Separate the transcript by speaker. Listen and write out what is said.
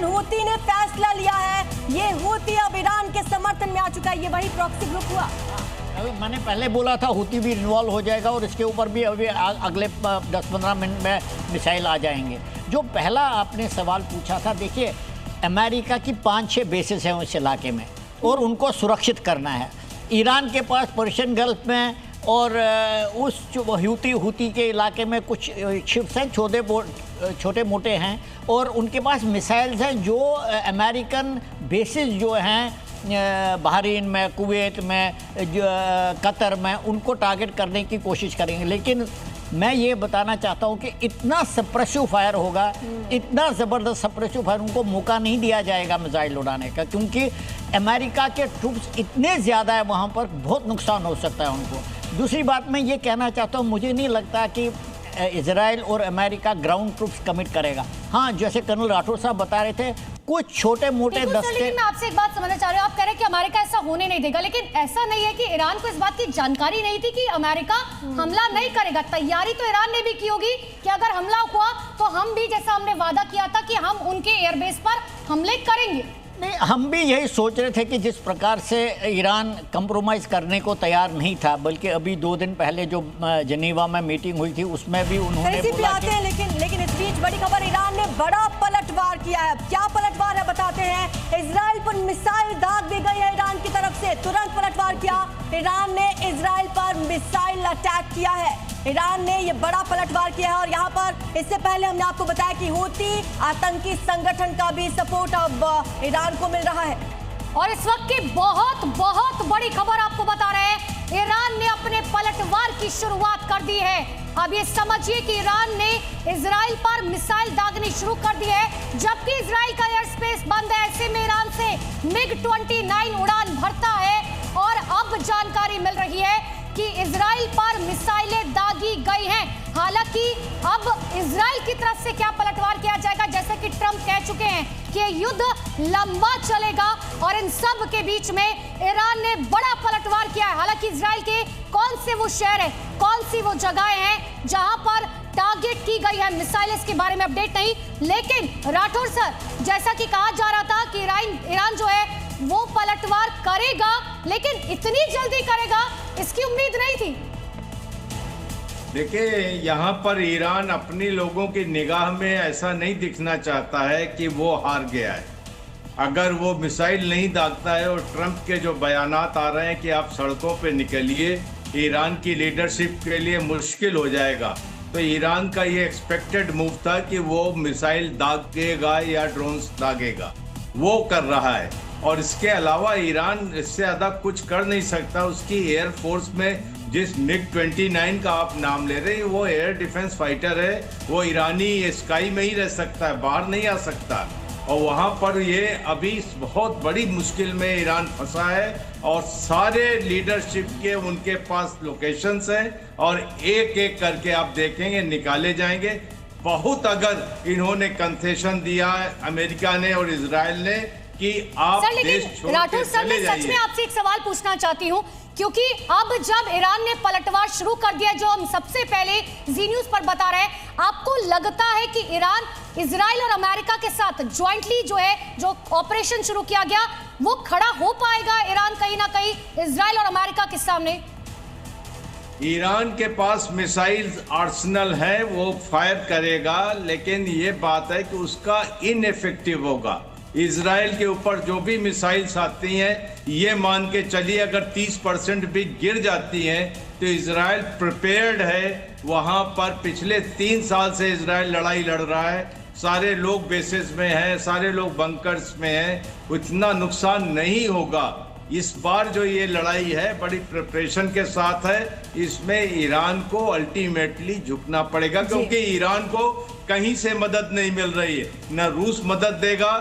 Speaker 1: Yemen Houthi ने फैसला लिया है, ये हूती अब ईरान के समर्थन में आ चुका है। ये वही प्रॉक्सी ग्रुप हुआ।
Speaker 2: मैंने पहले बोला था हूती भी इन्वॉल्व हो जाएगा और इसके ऊपर भी अभी अगले 10-15 मिनट में मिसाइल आ जाएंगे। जो पहला आपने सवाल पूछा था, देखिए अमेरिका की 5-6 बेसेस हैं उस इलाके में और उनको सुरक्षित करना है। ईरान के पास पर्शियन गल्फ में और उस हूती के इलाके में कुछ शिप्स हैं, छोटे मोटे हैं, और उनके पास मिसाइल्स हैं जो अमेरिकन बेसिस जो हैं बहरीन में, कुवैत में, कतर में, उनको टारगेट करने की कोशिश करेंगे। लेकिन मैं ये बताना चाहता हूँ कि इतना सप्रेसिव फायर होगा, इतना ज़बरदस्त सप्रेसिव फायर, उनको मौका नहीं दिया जाएगा मिसाइल उड़ाने का, क्योंकि अमेरिका के ट्रूप्स इतने ज़्यादा है वहाँ पर, बहुत नुकसान हो सकता है उनको। दूसरी बात मैं ये कहना चाहता हूँ, मुझे नहीं लगता कि इजराइल और अमेरिका ग्राउंड ट्रूप्स कमिट करेगा। हाँ, जैसे कर्नल राठौर साहब बता रहे थे, कुछ छोटे मोटे दस्ते।
Speaker 3: लेकिन मैं आपसे एक बात समझना चाह रही हूँ, आप कह रहे हैं कि अमेरिका ऐसा होने नहीं देगा, लेकिन ऐसा नहीं है कि ईरान को इस बात की जानकारी नहीं थी कि अमेरिका हमला नहीं करेगा। तैयारी तो ईरान ने भी की होगी कि अगर हमला हुआ तो हम भी, जैसा हमने वादा किया था कि हम उनके एयरबेस पर हमले करेंगे।
Speaker 2: नहीं, हम भी यही सोच रहे थे कि जिस प्रकार से ईरान कंप्रोमाइज़ करने को तैयार नहीं था, बल्कि अभी 2 दिन पहले जो जनीवा में मीटिंग हुई थी उसमें भी उन्होंने बोला कि
Speaker 1: लेकिन इस बीच बड़ी खबर, ईरान ने बड़ा पलटवार किया है। क्या पलटवार है बताते हैं। इजराइल पर मिसाइल दाग दी गई है ईरान की तरफ से, तुरंत पलटवार किया। ईरान ने इजराइल पर मिसाइल अटैक किया है। ईरान ने ये बड़ा पलटवार किया है और यहाँ पर इससे पहले हमने आपको बताया कि हूती आतंकी संगठन का भी सपोर्ट अब ईरान को मिल रहा है।
Speaker 3: और इस वक्त की बहुत बड़ी खबर आपको बता रहे हैं, ईरान ने अपने पलटवार की शुरुआत कर दी है। अब ये समझिए कि ईरान ने इजराइल पर मिसाइल दागनी शुरू कर दी है, जबकि इजराइल का एयर स्पेस बंद है। ऐसे में ईरान से MiG-29 उड़ान भरता है और अब जानकारी मिल रही है कि इजराइल पर मिसाइलें दागी गई हैं। हालांकि अब इजराइल की तरफ से क्या पलटवार किया जाएगा, जैसे कि ट्रंप कह चुके हैं कि युद्ध लंबा चलेगा और इन सब के बीच में ईरान ने बड़ा पलटवार किया है। हालांकि इजराइल के कौन से वो शहर है, कौन सी वो जगहें हैं जहां पर टारगेट की गई है मिसाइल, इसके बारे में अपडेट नहीं। लेकिन राठौर सर, जैसा कि कहा जा रहा था कि ईरान जो है वो पलटवार करेगा, लेकिन इतनी जल्दी करेगा इसकी उम्मीद नहीं थी।
Speaker 4: देखिए, यहाँ पर ईरान अपने लोगों की निगाह में ऐसा नहीं दिखना चाहता है कि वो हार गया है। अगर वो मिसाइल नहीं दागता है और ट्रंप के जो बयानात आ रहे हैं कि आप सड़कों पे निकलिए, ईरान की लीडरशिप के लिए मुश्किल हो जाएगा, तो ईरान का ये एक्सपेक्टेड मूव था कि वो मिसाइल दागेगा या ड्रोन्स दागेगा, वो कर रहा है। और इसके अलावा ईरान इससे ज़्यादा कुछ कर नहीं सकता। उसकी एयरफोर्स में जिस MiG-29 का आप नाम ले रहे हैं, वो एयर डिफेंस फाइटर है, वो ईरानी स्काई में ही रह सकता है, बाहर नहीं आ सकता। और वहाँ पर ये अभी बहुत बड़ी मुश्किल में ईरान फंसा है और सारे लीडरशिप के उनके पास लोकेशंस हैं और एक एक करके आप देखेंगे निकाले जाएंगे। बहुत अगर इन्होंने कंसेशन दिया है अमेरिका ने और इजराइल ने कि आप देश छोड़ के चले जाइए।
Speaker 3: सच में आपसे एक सवाल पूछना चाहती हूँ, क्योंकि अब जब ईरान ने पलटवार शुरू कर दिया, जो हम सबसे पहले जी न्यूज पर बता रहे हैं, आपको लगता है कि ईरान इजराइल और अमेरिका के साथ ज्वाइंटली जो ऑपरेशन शुरू किया गया वो खड़ा हो पाएगा ईरान कहीं ना कहीं इजराइल और अमेरिका के सामने?
Speaker 4: ईरान के पास मिसाइल आर्सेनल है, वो फायर करेगा, लेकिन ये बात है कि उसका इनएफेक्टिव होगा। इजराइल के ऊपर जो भी मिसाइल्स आती हैं, ये मान के चलिए अगर 30% भी गिर जाती हैं तो इजराइल प्रिपेयर्ड है। वहाँ पर पिछले 3 साल से इजराइल लड़ाई लड़ रहा है, सारे लोग बेसेस में हैं, सारे लोग बंकर्स में हैं, इतना नुकसान नहीं होगा। इस बार जो ये लड़ाई है बड़ी प्रिपरेशन के साथ है, इसमें ईरान को अल्टीमेटली झुकना पड़ेगा, क्योंकि ईरान को कहीं से मदद नहीं मिल रही है। न रूस मदद देगा,